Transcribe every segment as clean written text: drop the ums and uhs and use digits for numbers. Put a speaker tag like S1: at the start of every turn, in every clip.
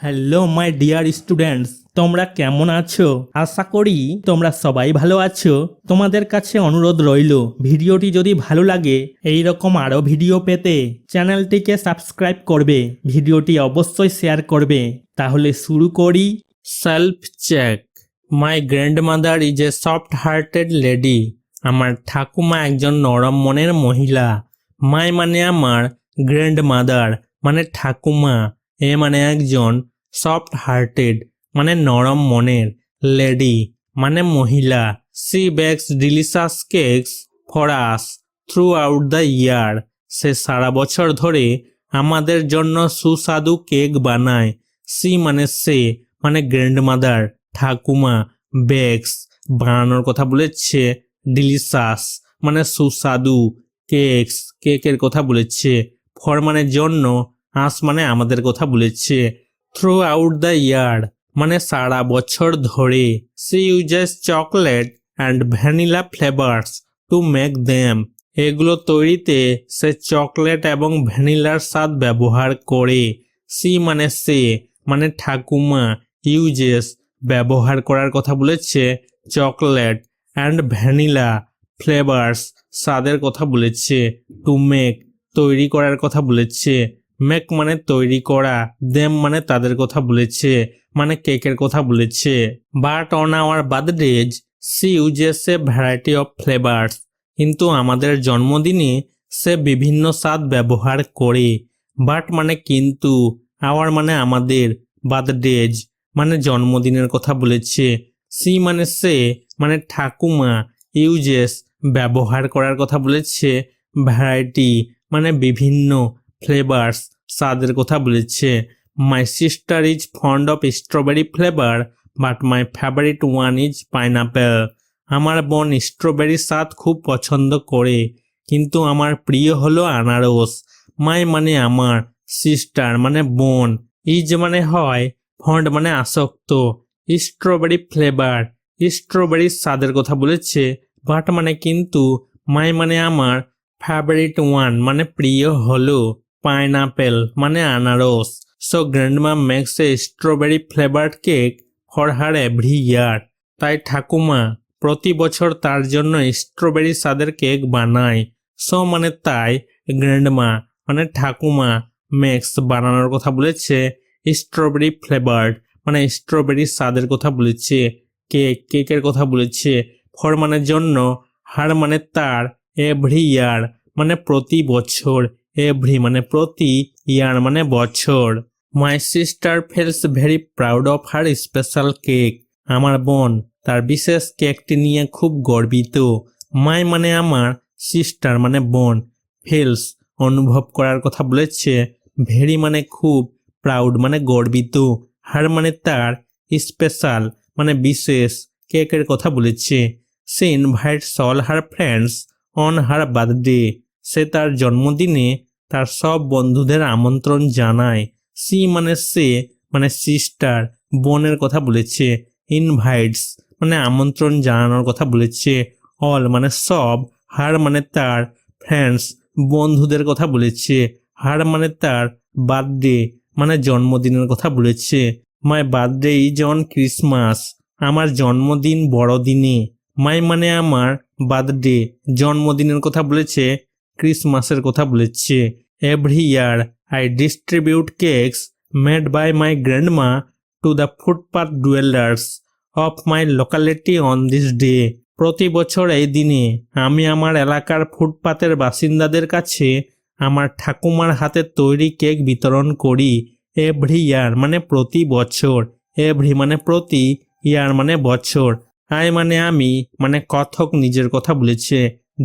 S1: Hello my dear students, তোমরা কেমন আছো? আশা করি তোমরা সবাই ভালো আছো। তোমাদের কাছে অনুরোধ রইল, ভিডিওটি যদি ভালো লাগে এই রকম আরও ভিডিও পেতে চ্যানেলটিকে সাবস্ক্রাইব করবে, ভিডিওটি অবশ্যই শেয়ার করবে। তাহলে শুরু করি। Self check. My grandmother is a soft hearted lady. আমার ঠাকুমা একজন নরম মনের মহিলা। মাই মানে আমার, গ্র্যান্ডমাদার মানে ঠাকুমা, এ মানে একজন, সফট হার্টেড মানে নরম মনের, লেডি মানে মহিলা। She bakes delicious cakes for us throughout the year. সে সারা বছর ধরে আমাদের জন্য সুস্বাদু কেক বানায়। সি মানে সে মানে গ্র্যান্ডমাদার ঠাকুমা, বেকস বানানোর কথা বলেছে, ডিলিশাস মানে সুস্বাদু, কেকস কেকের কথা বলেছে, ফর মানে জন্য, আস মানে আমাদের কথা বলেছে, থ্রু আউট দ্য ইয়ার মানে সারা বছর ধরে। She uses chocolate and vanilla flavours to make them. এগুলো তৈরিতে সে চকলেট এবং ভ্যানিলার স্বাদ ব্যবহার করে। সি মানে সে মানে ঠাকুমা, ইউজেস ব্যবহার করার কথা বলেছে, চকলেট অ্যান্ড ভ্যানিলা ফ্লেভার্স স্বাদের কথা বলেছে, টু মেক তৈরি করার কথা বলেছে, মেক মানে তৈরি করা, দেম মানে তাদের কথা বলেছে, মানে কেকের কথা বলেছে। But on our birthdays she uses a variety of flavours. কিন্তু আমাদের জন্মদিনে সে বিভিন্ন স্বাদ ব্যবহার করে। বাট মানে কিন্তু, আওয়ার মানে আমাদের, বার্থডেজ মানে জন্মদিনের কথা বলেছে, সি মানে সে মানে ঠাকুমা, ইউজেস ব্যবহার করার কথা বলেছে, ভ্যারাইটি মানে বিভিন্ন, ফ্লেভার্স স্বাদের কথা বলেছে। My sister is fond of strawberry flavour but my favourite one is pineapple. আমার বোন স্ট্রবেরি স্বাদ খুব পছন্দ করে, কিন্তু আমার প্রিয় হলো আনারস। মাই মানে আমার, সিস্টার মানে বোন, ইজ মানে হয়, ফন্ড মানে আসক্ত, স্ট্রবেরি ফ্লেভার স্ট্রবেরি স্বাদের কথা বলেছে, বাট মানে কিন্তু, মাই মানে আমার, ফেভারিট ওয়ান মানে প্রিয় হলো, পাইনাপেল মানে আনারস। So grandma makes a strawberry flavoured cake for her every year. তাই ঠাকুমা প্রতি বছর তার জন্য স্ট্রবেরি স্বাদের কেক বানায়। সো মানে তাই, গ্র্যান্ডমা মানে ঠাকুমা, মেক্স বানানোর কথা বলেছে, স্ট্রবেরি ফ্লেভার্ড মানে স্ট্রবেরি স্বাদের কথা বলেছে, কেকের কথা বলেছে, ফর মানে জন্য, হার মানে তার, এভরি ইয়ার মানে প্রতি বছর, এভরি মানে প্রতি, ইয়ার মানে বছর। My sister feels very proud of her special cake. আমার বোন তার বিশেষ কেকটি নিয়ে খুব গর্বিত। মাই মানে আমার, সিস্টার মানে বোন, ফিলস অনুভব করার কথা বলেছে, ভেরি মানে খুব, প্রাউড মানে গর্বিত, হার মানে তার, স্পেশাল মানে বিশেষ, কেকের কথা বলেছে। সে invites all her friends on her birthday. সে তার জন্মদিনে তার সব বন্ধুদের আমন্ত্রণ জানায়। সি মানে সে মানে সিস্টার, বোনের কথা বলেছে, ইনভাইটস মানে আমন্ত্রণ জানানোর কথা বলেছে, অল মানে সব, হার মানে তার, ফ্রেন্ডস বন্ধুদের কথা বলেছে, হার মানে তার, বার্থডে মানে জন্মদিনের কথা বলেছে। My birthday is on Christmas. আমার জন্মদিন বড়দিনে। মাই মানে আমার, বার্থডে জন্মদিনের কথা বলেছে, ক্রিসমাসের কথা বলেছে। Every year I distribute cakes made by my grandma to the footpath dwellers of my locality on this day. প্রতি বছর এই দিনে আমি আমার এলাকার ফুটপাতের বাসিন্দাদের কাছে আমার ঠাকুমার হাতে তৈরি কেক বিতরণ করি। এভরি ইয়ার মানে প্রতি বছর, এভরি মানে প্রতি, ইয়ার মানে বছর, আই মানে আমি, মানে কথক নিজের কথা বলেছে,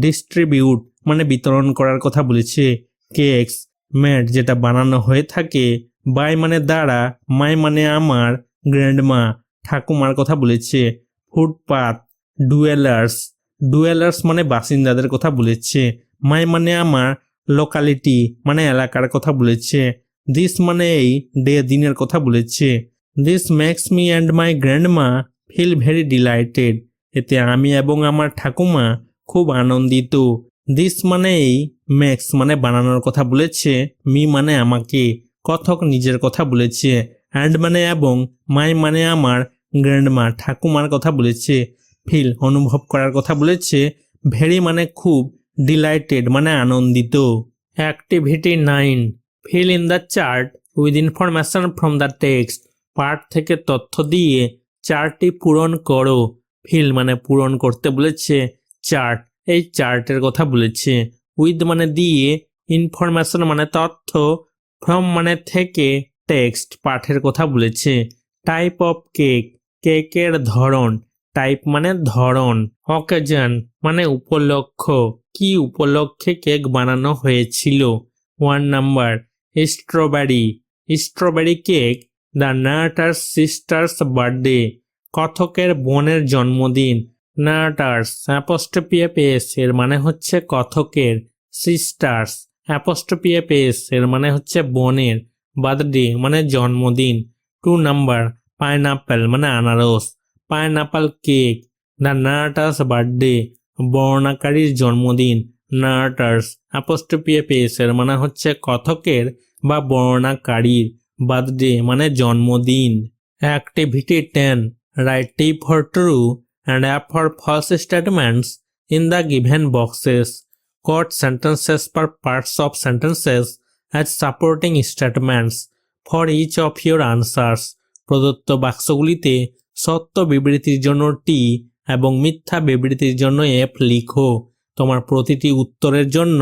S1: ডিস্ট্রিবিউট মানে বিতরণ করার কথা বলেছে, কেকস মেড যেটা বানানো হয়ে থাকে, বাই মানে দ্বারা, মাই মানে আমার, গ্র্যান্ডমা ঠাকুমার কথা বলেছে, ফুটপাথ ডুয়েলার্স ডুয়েলার্স মানে বাসিন্দাদের কথা বলেছে, মাই মানে আমার, লোকালিটি মানে এলাকার কথা বলেছে, দিস মানে এই, ডে দিনের কথা বলেছে। This makes me and my grandma feel very delighted. এতে আমি এবং আমার ঠাকুমা খুব আনন্দিত। দিস মানে এই, মেক্স মানে বানানোর কথা বলেছে, মি মানে আমাকে, কথক নিজের কথা বলেছে, অ্যান্ড মানে এবং, মাই মানে আমার, গ্র্যান্ডমা ঠাকুমার কথা বলেছে, ফিল অনুভব করার কথা বলেছে, ভেরি মানে খুব, ডিলাইটেড মানে আনন্দিত। Activity 9, fill in the chart with information from the text, পাঠ থেকে তথ্য দিয়ে চার্টটি পূরণ করো। ফিল মানে পূরণ করতে বলেছে, চার্ট এই চার্টের কথা বলেছে, উইথ মানে দিয়ে, ইনফরমেশন মানে তথ্য, ফ্রম মানে থেকে, টেক্সট পাঠের কথা বলেছে। টাইপ অফ কেক, কেকের ধরন, টাইপ মানে ধরন। অকেজন মানে উপলক্ষ, কি উপলক্ষে কেক বানানো হয়েছিল। 1 number, strawberry, strawberry cake, the narrator's sisters birthday, কথকের বোনের জন্মদিন। নাটার্স অ্যাপোস্ট্রোপি এর মানে হচ্ছে কথকের, সিস্টার্স অ্যাপোস্ট্রোপি এর মানে হচ্ছে বোনের, বার্থডে মানে জন্মদিন। 2 নাম্বার, পাইনাপেল মানে আনারস, পাইনাপেল কেক, দ্য নাটার্স বার্থডে, বর্ণাকারীর জন্মদিন। নাটার্স অ্যাপোস্ট্রোপি এর মানে হচ্ছে কথকের বা বর্ণাকারীর, বার্থডে মানে জন্মদিন। Activity 10, write T for true and A for false statements in the given boxes. Quote sentences per parts of sentences as supporting statements for each of your answers. প্রদত্ত বাক্সগুলিতে সত্য বিবৃতির জন্য টি এবং মিথ্যা বিবৃতির জন্য এফ লিখো। তোমার প্রতিটি উত্তরের জন্য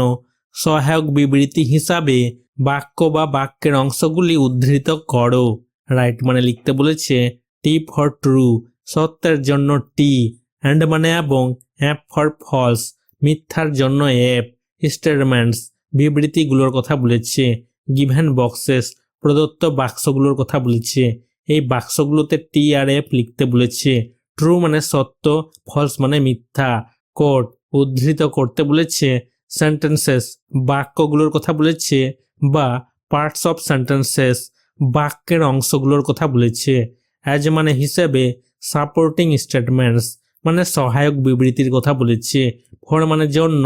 S1: সহায়ক বিবৃতি হিসাবে বাক্য বা বাক্যের অংশগুলি উদ্ধৃত করো। রাইট মানে লিখতে বলেছে টি ফর ট্রু, সত্যের জন্য টি, অ্যান্ড মানে এবং, অ্যাপ ফর ফলস, মিথ্যার জন্য এফ, স্টেটমেন্টস বিবৃতিগুলোর কথা বলেছে, গিভেন বক্সেস প্রদত্ত বাক্সগুলোর কথা বলেছে, এই বাক্সগুলোতে টি আর এফ লিখতে বলেছে। ট্রু মানে সত্য, ফলস মানে মিথ্যা। কোট উদ্ধৃত করতে বলেছে, সেন্টেন্সেস বাক্যগুলোর কথা বলেছে বা পার্টস অফ সেন্টেন্সেস বাক্যের অংশগুলোর কথা বলেছে। অ্যাজ মানে হিসেবে, সাপোর্টিং স্টেটমেন্টস মানে সহায়ক বিবৃতির কথা বলেছে। ফর মানে জন্য,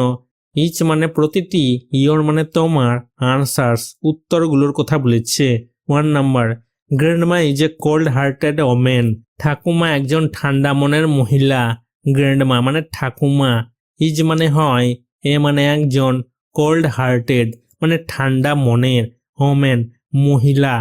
S1: ইচ মানে প্রতিটি, ইয়োর মানে তোমার, আনসার্স উত্তরগুলোর কথা বলেছে। 1 number, grandma is a cold hearted women, ঠাকুমা একজন ঠান্ডা মনের মহিলা। গ্র্যান্ডমা মানে ঠাকুমা, ইজ মানে হয়, এ মানে একজন, কোল্ড হার্টেড মানে ঠান্ডা মনের, ওমেন মহিলা।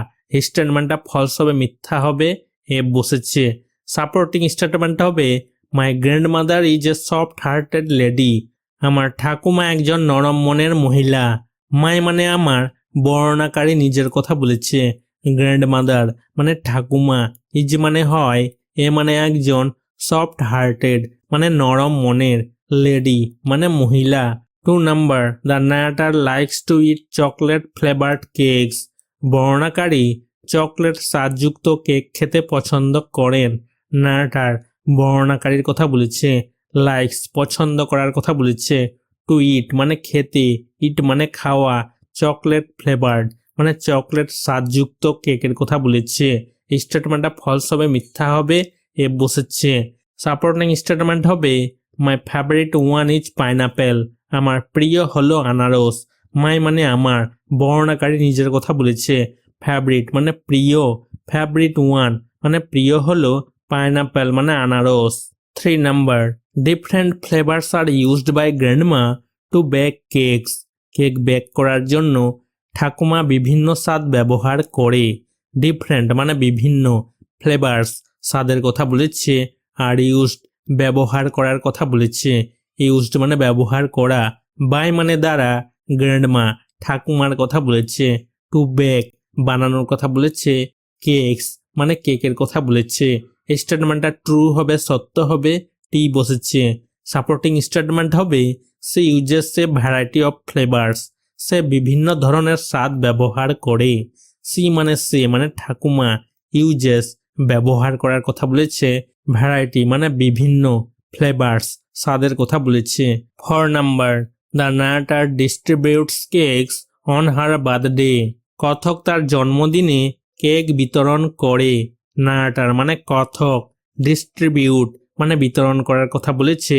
S1: স্টেটমেন্টটা ফলস হবে, মিথ্যা হবে, এ বসেছে। সাপোর্টিং স্টেটমেন্ট হবে, মাই grandmother is a soft hearted lady, আমার ঠাকুমা একজন নরম মনের মহিলা। মাই মানে আমার, বর্ণনাকারী নিজের কথা বলেছে। গ্র্যান্ডমাদার মানে ঠাকুমা, ইজ মানে হয়, এ মানে একজন, সফট হার্টেড মানে নরম মনের, লেডি মানে মহিলা। 2 number, the narrator likes to eat chocolate flavoured cakes, বর্ণনাকারী চকলেট স্বাদযুক্ত কেক খেতে পছন্দ করেন। নাটার বর্ণনাকারীর কথা বলেছে, লাইকস পছন্দ করার কথা বলেছে, টু ইট মানে খেতে, ইট মানে খাওয়া, চকলেট ফ্লেভার্ড মানে চকলেট স্বাদযুক্ত কেকের কথা বলেছে। স্টেটমেন্টটা ফলস হবে, মিথ্যা হবে, এ বসেছে। সাপোর্টিং স্টেটমেন্ট হবে, my favourite one is pineapple, আমার প্রিয় হলো আনারস। মাই মানে আমার, বর্ণনাকারী নিজের কথা বলেছে, ফেভারিট মানে প্রিয়, ফেভারিট ওয়ান মানে প্রিয় হলো, পাইনাপেল মানে আনারস। 3 number, different flavours are used by grandma to bake cakes, cake bake করার জন্য ঠাকুমা বিভিন্ন স্বাদ ব্যবহার করে। ডিফারেন্ট মানে বিভিন্ন, ফ্লেভার্স স্বাদের কথা বলেছে, আর ইউজড ব্যবহার করার কথা বলেছে। ইউজড মানে ব্যবহার করা, বাই মানে দ্বারা, গ্র্যান্ডমা ঠাকুমার কথা বলেছে, টু বেক বানানোর কথা বলেছে, কেকস মানে কেকের কথা বলেছে। স্টেটমেন্টটা ট্রু হবে, সত্য হবে, টি বসেছে। সাপোর্টিং স্টেটমেন্ট হবে, she uses a variety of flavours, সে বিভিন্ন ধরনের স্বাদ ব্যবহার করে। সি মানে সে মানে ঠাকুমা, ইউজেস ব্যবহার করার কথা বলেছে, ভ্যারাইটি মানে বিভিন্ন, ফ্লেভার্স স্বাদের কথা বলেছে। 4 number, the narrator distributes cakes on her birthday, কথক তার জন্মদিনে কেক বিতরণ করে। নাটার মানে কথক, ডিস্ট্রিবিউট মানে বিতরণ করার কথা বলেছে,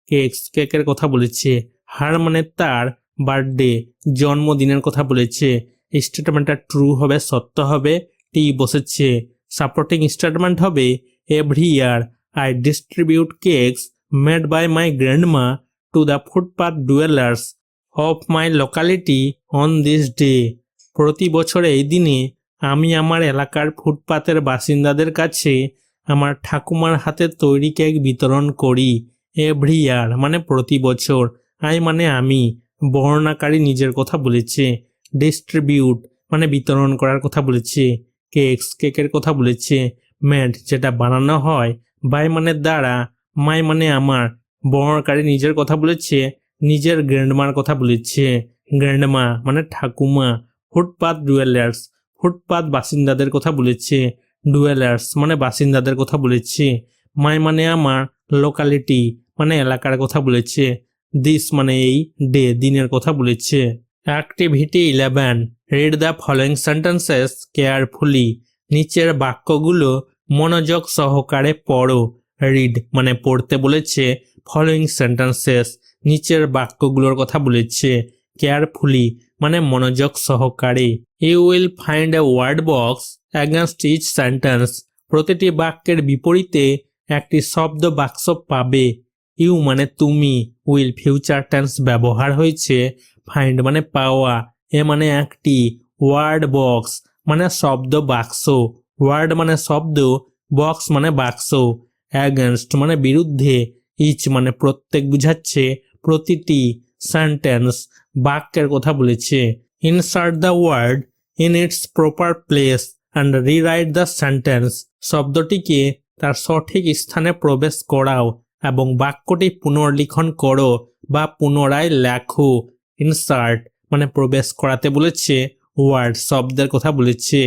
S1: কেকস কেকের কথা বলেছে, হার মানে তার, বার্থডে জন্মদিনের কথা বলেছে। স্টেটমেন্টটা ট্রু হবে, সত্য হবে, টি বসেছে। সাপোর্টিং স্টেটমেন্ট হবে every year I distribute cakes made by my grandma to the footpath dwellers of my locality on this day. প্রতি বছর এই দিনে আমি আমার এলাকার ফুটপাতের বাসিন্দাদের কাছে আমার ঠাকুমার হাতে তৈরি কেক বিতরণ করি। এভরি ইয়ার মানে প্রতি বছর, আই মানে আমি, বর্ণনাকারী নিজের কথা বলেছে, ডিস্ট্রিবিউট মানে বিতরণ করার কথা বলেছে, কেকস কেকের কথা বলেছে, মেড যেটা বানানো হয়, বাই মানে দ্বারা, মাই মানে আমার, বর্ণনাকারী নিজের কথা বলেছে, নিজের গ্র্যান্ডমার কথা বলেছে, গ্র্যান্ডমা মানে ঠাকুমা, ফুটপাথ ডুয়েলার্স ফুটপাথ বাসিন্দাদের কথা বলেছে, ডুয়েলার্স মানে বাসিন্দাদের কথা বলেছে, মাই মানে আমার, লোকালিটি মানে এলাকার কথা বলেছে, দিস মানে এই, ডে দিনের কথা বলেছে। Activity 11, read the following sentences carefully. নিচের বাক্যগুলো মনোযোগ সহকারে পড়ো। রিড মানে পড়তে বলেছে, ফলোয়িং সেন্টেন্সেস নিচের বাক্যগুলোর কথা বলেছে, কেয়ারফুলি মানে মনোযোগ সহকারে। You will find a word box against each sentence. প্রতিটি বাক্যের বিপরীতে একটি শব্দ বাক্স পাবে। ইউ মানে তুমি, উইল ফিউচার টেন্স ব্যবহার হয়েছে, ফাইন্ড মানে পাওয়া, এ মানে একটি, ওয়ার্ড বক্স মানে শব্দ বাক্স, ওয়ার্ড মানে শব্দ, বক্স মানে বাক্স, অ্যাগেনস্ট মানে বিরুদ্ধে, ইচ মানে প্রত্যেক বুঝাচ্ছে, প্রতিটি, সেন্টেন্স বাক্যের কথা বলেছে। Insert the word in its proper place and rewrite the sentence. শব্দটিকে তার সঠিক স্থানে প্রবেশ করাও এবং বাক্যটি পুনর্লিখন করো বা পুনরায় লেখো। ইনসার্ট মানে প্রবেশ করাতে বলেছে, ওয়ার্ড শব্দের কথা বলেছে,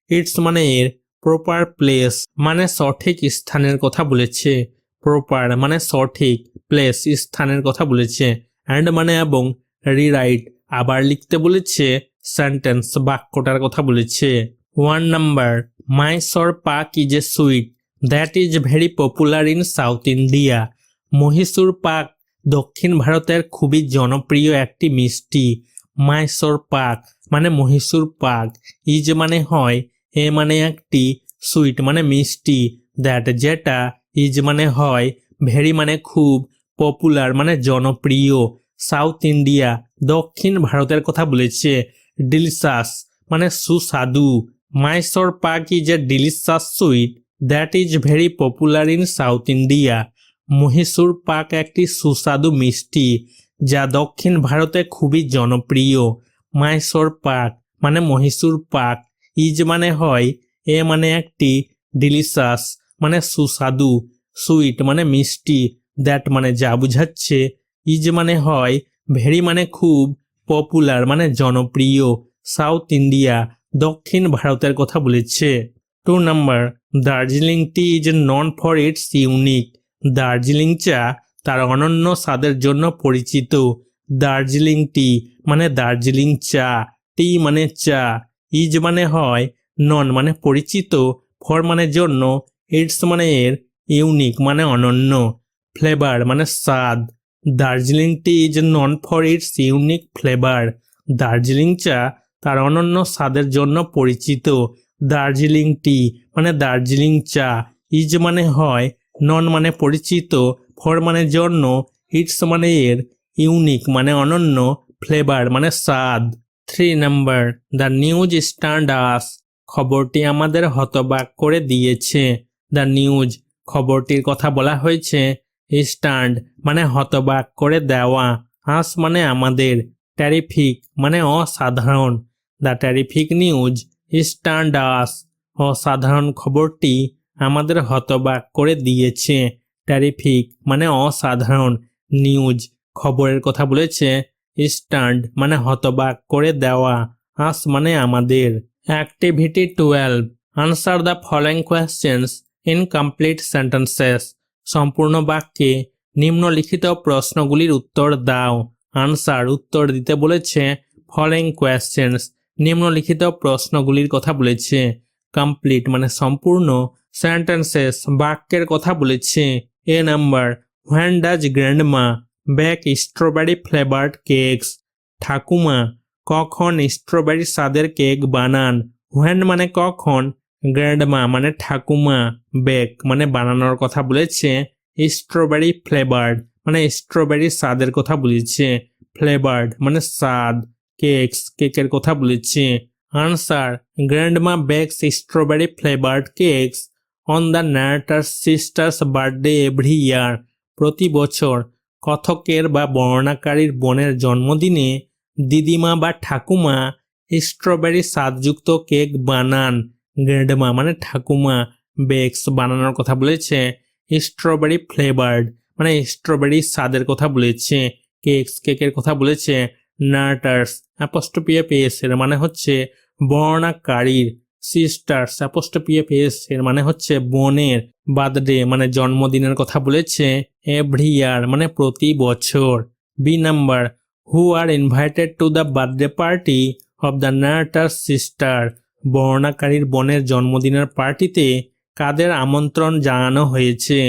S1: ইটস মানে এর, প্রপার প্লেস মানে সঠিক স্থানের কথা বলেছে, প্রপার মানে সঠিক, প্লেস স্থানের কথা বলেছে, অ্যান্ড মানে এবং, রিরাইট আবার লিখতে বলেছে, সেন্টেন্স বাক্যটার কথা বলেছে। 1 number, Mysore pak is a sweet that is very popular in South India. Mahishur pak দক্ষিণ ভারতের খুবই জনপ্রিয় একটি মিষ্টি। মাইসোর পাক মানে মহীশূর পাক, ইজ মানে হয়, এ মানে একটি, সুইট মানে মিষ্টি, দ্যাট যেটা, ইজ মানে হয়, ভেরি মানে খুব, পপুলার মানে জনপ্রিয়, সাউথ ইন্ডিয়া দক্ষিণ ভারতের কথা বলেছে, ডিলিশাস মানে সুস্বাদু। Mysore pak is a delicious sweet that is very popular in South India. Mahishur pak একটি সুস্বাদু মিষ্টি যা দক্ষিণ ভারতে খুবই জনপ্রিয়। মাইসোর পাক মানে মহীশূর পাক, ইজ মানে হয়, এ মানে একটি, ডিলিশাস মানে সুস্বাদু, সুইট মানে মিষ্টি, দ্যাট মানে যা বুঝাচ্ছে, ইজ মানে হয়, ভেরি মানে খুব, পপুলার মানে জনপ্রিয়, সাউথ ইন্ডিয়া দক্ষিণ ভারতের কথা বলেছে। 2 number, Darjeeling tea is known for its unique. Darjeeling চা তার অনন্য স্বাদের জন্য পরিচিত। দার্জিলিং টি মানে দার্জিলিং চা, টি মানে চা, ইজ মানে হয়, নন মানে পরিচিত, ফর মানে জন্য, ইটস মানে এর, ইউনিক মানে অনন্য, ফ্লেভার মানে স্বাদ। Darjeeling tea is known for its unique flavour. Darjeeling চা তার অনন্য স্বাদের জন্য পরিচিত। দার্জিলিং টি মানে দার্জিলিং চা, ইজ মানে হয়, নন মানে পরিচিত, ফর মানে জন্য, ইটস মানে এর, ইউনিক মানে অনন্য, ফ্লেভার মানে স্বাদ। 3 নাম্বার, দ্য নিউজ স্ট্যান্ড আস। খবরটি আমাদের হতবাক করে দিয়েছে। দ্য নিউজ খবরটির কথা বলা হয়েছে, স্ট্যান্ড মানে হতবাক করে দেওয়া, আস মানে আমাদের, টেরিফিক মানে অসাধারণ। দ্য টেরিফিক নিউজ স্ট্যান্ড আস। অসাধারণ খবরটি আমাদের হতবাক করে দিয়েছে। টেরিফিক মানে অসাধারণ, নিউজ খবরের কথা বলেছে, স্ট্যান্ড মানে হতবাক করে দেওয়া, আস মানে আমাদের। Activity 12, answer the following questions in complete sentences. সম্পূর্ণ বাক্যে নিম্নলিখিত প্রশ্নগুলির উত্তর দাও। আনসার উত্তর দিতে বলেছে, ফলোয়িং কোয়েশ্চেন্স নিম্নলিখিত প্রশ্নগুলির কথা বলেছে, কমপ্লিট মানে সম্পূর্ণ, সেন্টেন্সেস বাক্যের কথা বলেছে। A number, when does grandma bake strawberry flavoured cakes. ঠাকুমা কখন স্ট্রবেরি স্বাদের কেক বানান। হোয়েন মানে কখন, গ্র্যান্ডমা মানে ঠাকুমা, বেক মানে বানানোর কথা বলেছে, স্ট্রবেরি ফ্লেভার্ড মানে স্ট্রবেরি স্বাদের কথা বলেছে, ফ্লেভার্ড মানে স্বাদ, কেকস কেকের কথা বলেছে। Answer, grandma bakes strawberry flavoured cakes on the narrator sisters birthday every year. প্রতি বছর কথকের বা বর্ণনাকারীর বোনের জন্মদিনে দিদিমা বা ঠাকুমা স্ট্রবেরি স্বাদযুক্ত কেক বানান। গ্র্যান্ডমা মানে ঠাকুমা, বেকস বানানোর কথা বলেছে, স্ট্রবেরি ফ্লেভার্ড মানে স্ট্রবেরি স্বাদের কথা বলেছে, কেকস কেকের কথা বলেছে, নার্টার্স অ্যাপোস্ট্রোপিএস এর মানে হচ্ছে বর্ণনাকারীর, সিস্টার্স অ্যাপোস্ট্রোপিএস এর মানে হচ্ছে বোনের, বার্থডে মানে জন্মদিনের কথা বলেছে, এভরি ইয়ার মানে প্রতি বছর। B number, who are invited to the birthday party of the narrator sister. বর্ণাকারীর বোনের জন্মদিনের পার্টিতে কাদের আমন্ত্রণ জানানো হয়েছে?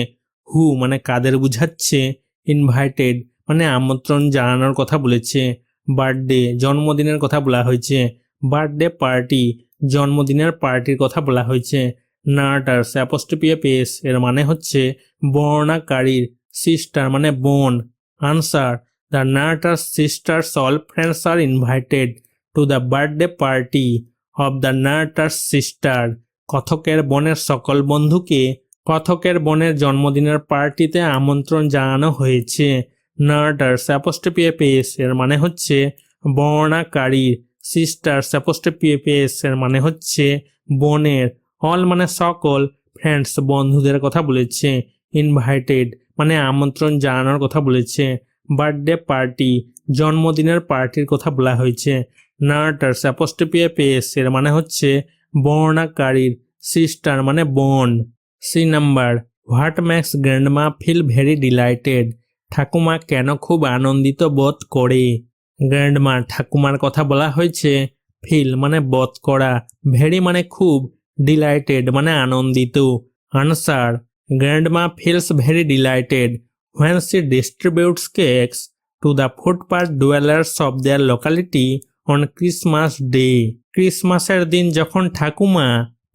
S1: হু মানে কাদের বুঝাচ্ছে, ইনভাইটেড মানে আমন্ত্রণ জানানোর কথা বলেছে, বার্থডে জন্মদিনের কথা বলা হয়েছে, বার্থডে পার্টি জন্মদিনের পার্টির কথা বলা হয়েছে, নার্টার্স অ্যাপোস্ট্রোপিএস এর মানে হচ্ছে বর্ণাকারীর, সিস্টার মানে বোন। Answer, the narrator's sisters all friends are invited to the birthday party of the narrator's sister. কথকের বোনের সকল বন্ধুকে কথকের বোনের জন্মদিনের পার্টিতে আমন্ত্রণ জানানো হয়েছে। নার্টার্স অ্যাপোস্ট্রোপিএস এর মানে হচ্ছে বর্ণাকারীর, সিস্টার্স অ্যাপোস্ট্রোপিএস এর মানে হচ্ছে বোনের, অল মানে সকল, ফ্রেন্ডস বন্ধুদের কথা বলেছে, ইনভাইটেড মানে আমন্ত্রণ জানানোর কথা বলেছে, বার্থডে পার্টি জন্মদিনের পার্টির কথা বলা হয়েছে, নার্টার্স অ্যাপোস্ট্রোপিএস এর মানে হচ্ছে বর্ণাকারীর, সিস্টার মানে বোন। C number, what makes grandma feel very delighted. ঠাকুমা কেন খুব আনন্দিত বোধ করে? গ্র্যান্ডমা ঠাকুমার কথা বলা হয়েছে, ফিল মানে বোধ করা, ভেরি মানে খুব, ডিলাইটেড মানে আনন্দিত। Answer, grandma feels very delighted when she distributes cakes to the footpath dwellers of their locality on Christmas Day. ক্রিসমাসের দিন যখন ঠাকুমা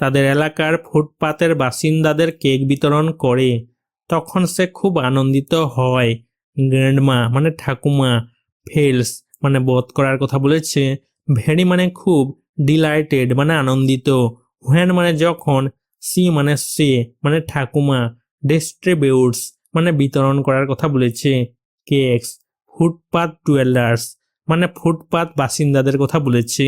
S1: তাদের এলাকার ফুটপাতের বাসিন্দাদের কেক বিতরণ করে তখন সে খুব আনন্দিত হয়। গ্র্যান্ডমা মানে ঠাকুমা, ফিলস মানে বোধ করার কথা বলেছে, ভেরি মানে খুব, ডিলাইটেড মানে আনন্দিত, হোয়েন মানে যখন, সি মানে সে মানে ঠাকুমা, ডিস্ট্রিবিউটস মানে বিতরণ করার কথা বলেছে, কেকস ফুটপাথ ডুয়েলার্স মানে ফুটপাথ বাসিন্দাদের কথা বলেছে,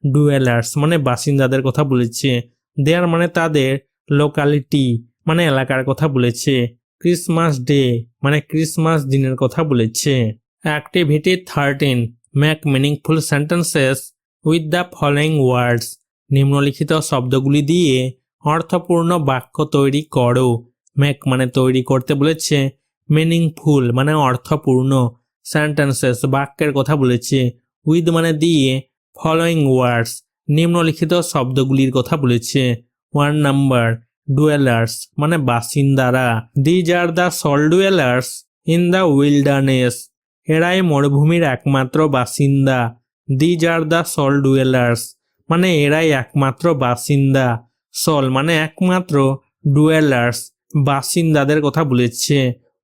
S1: ডুয়েলার্স মানে বাসিন্দাদের কথা বলেছে, দেয়ার মানে তাদের, লোকালিটি মানে এলাকার কথা বলেছে, ক্রিসমাস ডে মানে ক্রিসমাস দিনের কথা বলেছে। Activity 13, make meaningful sentences with the following words. নিম্নলিখিত শব্দগুলি দিয়ে অর্থপূর্ণ বাক্য তৈরি করো। মেক মানে তৈরি করতে বলেছে, মিনিংফুল মানে অর্থপূর্ণ, সেন্টেন্সেস বাক্যের কথা বলেছে, উইথ মানে দিয়ে, ফলোয়িং ওয়ার্ডস নিম্নলিখিত শব্দগুলির কথা বলেছে। 1 নাম্বার, ডুয়েলার্স মানে বাসিন্দারা, these are the sole dwellers in the wilderness. এরাই মরুভূমির একমাত্র বাসিন্দা। These are the sole dwellers মানে এরাই একমাত্র বাসিন্দা, সল মানে একমাত্র, ডুয়েলার্স বাসিন্দাদের কথা বলেছে,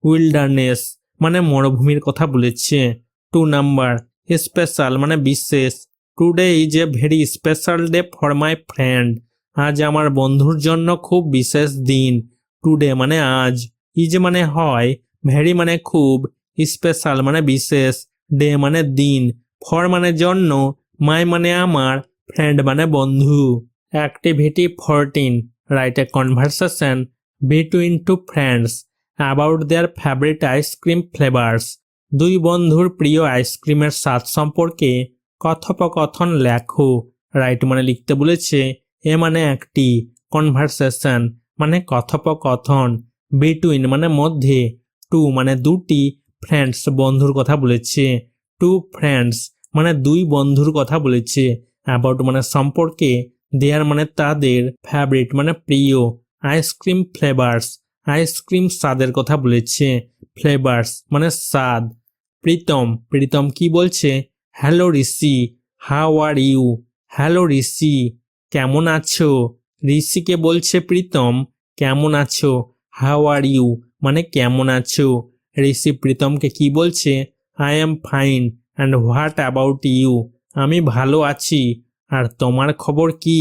S1: উইল্ডারনেস মানে মরুভূমির কথা বলেছে। 2 নাম্বার, স্পেশাল মানে বিশেষ, today is a very special day for my friend. আজ আমার বন্ধুর জন্য খুব বিশেষ দিন। টুডে মানে আজ, ইজ মানে হয়, ভেরি মানে খুব, স্পেশাল মানে বিশেষ, ডে মানে দিন, ফর মানে জন্য, মাই মানে আমার, ফ্রেন্ড মানে বন্ধু। Activity 14, write a conversation between two friends about their favourite ice cream flavours. দুই বন্ধুর প্রিয় আইসক্রিমের স্বাদ সম্পর্কে কথোপকথন লেখো। রাইট মানে লিখতে বলেছে, এ মানে একটি, কনভারসেশন মানে কথোপকথন, বিটুইন মানে মধ্যে, টু মানে দুটি, ফ্রেন্ডস বন্ধুর কথা বলেছে, টু ফ্রেন্ডস মানে দুই বন্ধুর কথা বলেছে, অ্যাবাউট মানে সম্পর্কে, দেয়ার মানে তাদের, ফেভারিট মানে প্রিয়, আইসক্রিম ফ্লেভার্স আইসক্রিম স্বাদের কথা বলেছে, ফ্লেভার্স মানে স্বাদ। প্রীতম প্রীতম কি বলছে, hello Rishi, how are you. Hello Rishi, কেমন আছো? ঋষিকে বলছে প্রীতম কেমন আছো? হাউ আর ইউ মানে কেমন আছো? ঋষি প্রীতমকে কি বলছে? I am fine and what about you? আমি ভালো আছি, আর তোমার খবর কি?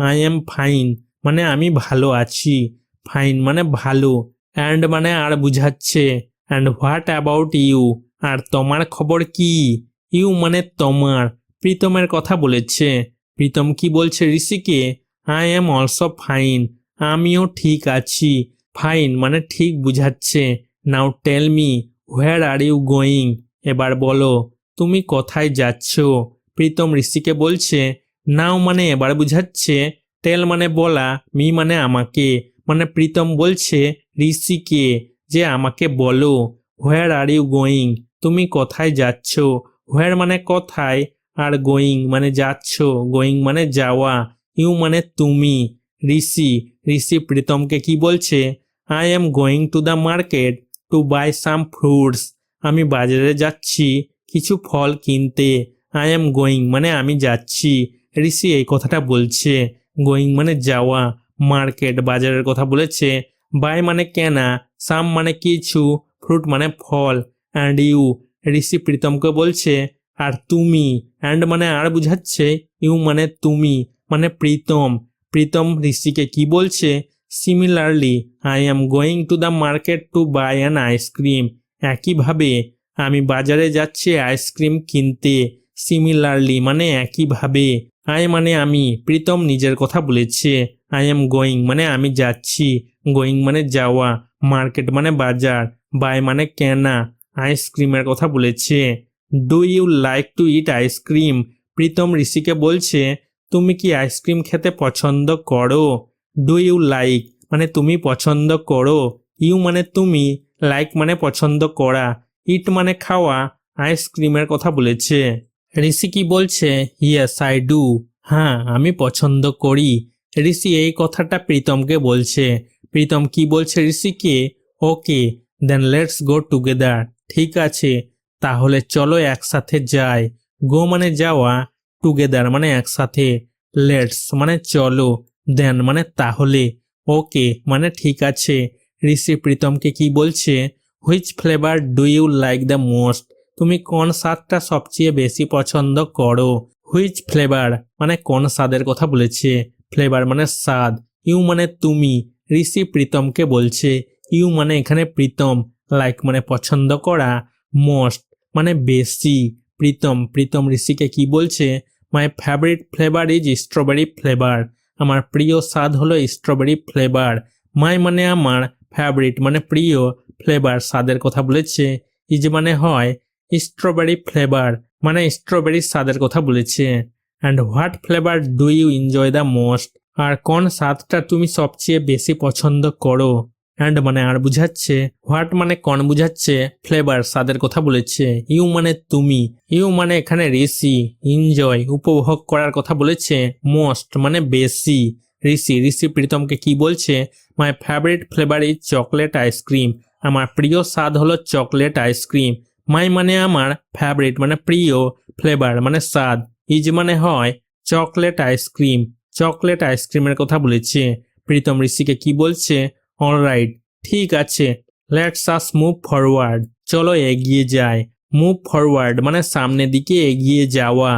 S1: আই এম ফাইন মানে আমি ভালো আছি, ফাইন মানে ভালো, অ্যান্ড মানে আর বুঝাচ্ছে, অ্যান্ড হোয়াট অ্যাবাউট ইউ আর তোমার খবর কি? ইউ মানে তোমার, প্রীতমের কথা বলেছে। প্রীতম কি বলছে ঋষিকে? আই এম অলসো ফাইন আমিও ঠিক আছি, ফাইন মানে ঠিক বুঝাচ্ছে। Now tell me where are you going? এবার বলো তুমি কোথায় যাচ্ছ? প্রীতম ঋষিকে বলছে নাও মানে এবার বুঝাচ্ছে, টেল মানে বলা, মি মানে আমাকে, মানে প্রীতম বলছে ঋষিকে যে আমাকে বলো হোয়ার আর ইউ গোয়িং তুমি কোথায় যাচ্ছ? হোয়ার মানে কোথায়, আর গোয়িং মানে যাচ্ছ, গোয়িং মানে যাওয়া, ইউ মানে তুমি। ঋষি ঋষি প্রীতমকে কি বলছে? I am going to the market to buy some fruits আমি বাজারে যাচ্ছি কিছু ফল কিনতে। আই এম গোয়িং মানে আমি যাচ্ছি, ঋষি এই কথাটা বলছে। গোয়িং মানে যাওয়া, মার্কেট বাজারের কথা বলেছে, বাই মানে কেনা, সাম মানে কিছু, ফ্রুট মানে ফল, অ্যান্ড ইউ ঋষি প্রীতমকে বলছে আর তুমি, অ্যান্ড মানে আর বুঝাচ্ছে, ইউ মানে তুমি, মানে প্রীতম। প্রীতম ঋষিকে কি বলছে? Similarly I am going to the market to buy an ice cream একইভাবে আমি বাজারে যাচ্ছি আইসক্রিম কিনতে। সিমিলারলি মানে একইভাবে, আই মানে আমি, প্রীতম নিজের কথা বলেছে। আই এম গোয়িং মানে আমি যাচ্ছি, গোয়িং মানে যাওয়া, মার্কেট মানে বাজার, বাই মানে কেনা, আইসক্রিমের কথা বলেছে। Do you like to eat ice cream? Pritam ঋষিকে বলছে তুমি কি আইসক্রিম খেতে পছন্দ করো? ডু ইউ লাইক মানে তুমি পছন্দ করো, ইউ মানে তুমি, লাইক মানে পছন্দ করা, ইট মানে খাওয়া, আইসক্রিমের কথা বলেছে। ঋষি কি বলছে? ইয়েস আই ডু হ্যাঁ আমি পছন্দ করি। ঋষি এই কথাটা প্রীতমকে বলছে। প্রীতম কি বলছে ঋষিকে? ওকে দেন লেটস গো টুগেদার ঠিক আছে তাহলে চলো একসাথে যাই। গো মানে যাওয়া, টুগেদার মানে একসাথে, লেটস মানে চলো, দেন মানে তাহলে, ওকে মানে ঠিক আছে। ঋষি প্রীতমকে কি বলছে? Which flavour do you like the most? তুমি কোন স্বাদটা সবচেয়ে বেশি পছন্দ করো? হুইচ ফ্লেভার মানে কোন স্বাদের কথা বলেছে, ফ্লেভার মানে স্বাদ, ইউ মানে তুমি, ঋষি প্রীতমকে বলছে। ইউ মানে এখানে প্রীতম, লাইক মানে পছন্দ করা, মোস্ট মানে বেশি। প্রীতম ঋষিকে কি বলছে? My favourite flavour is strawberry flavour আমার প্রিয় স্বাদ হলো স্ট্রবেরি ফ্লেভার। মাই মানে আমার, ফেভারিট মানে প্রিয়, ফ্লেভার স্বাদের কথা বলেছে, ইজ মানে হয়, স্ট্রবেরি ফ্লেভার মানে স্ট্রবেরি স্বাদের কথা বলেছে। And what flavour do you enjoy the most? আর কোন স্বাদটা তুমি সবচেয়ে বেশি পছন্দ করো? অ্যান্ড মানে আর বুঝাচ্ছে, হোয়াট মানে কোন বুঝাচ্ছে, ফ্লেভার স্বাদের কথা বলেছে, ইউ মানে তুমি, ইউ মানে এখানে ঋষি, এনজয় উপভোগ করার কথা বলেছে, মোস্ট মানে বেশি। ঋষি প্রীতমকে কি বলছে? My favourite flavour is chocolate ice cream আমার প্রিয় স্বাদ হলো চকলেট আইসক্রিম। মাই মানে আমার, ফেভারিট মানে প্রিয়, ফ্লেভার মানে স্বাদ, ইজ মানে হয়, চকলেট আইসক্রিমের কথা বলেছে। প্রীতম ঋষিকে কি বলছে? অলরাইট ঠিক আছে, লেটস আস মুভ ফরওয়ার্ড চলো এগিয়ে যাই। মুভ ফরওয়ার্ড মানে সামনের দিকে এগিয়ে যাওয়া।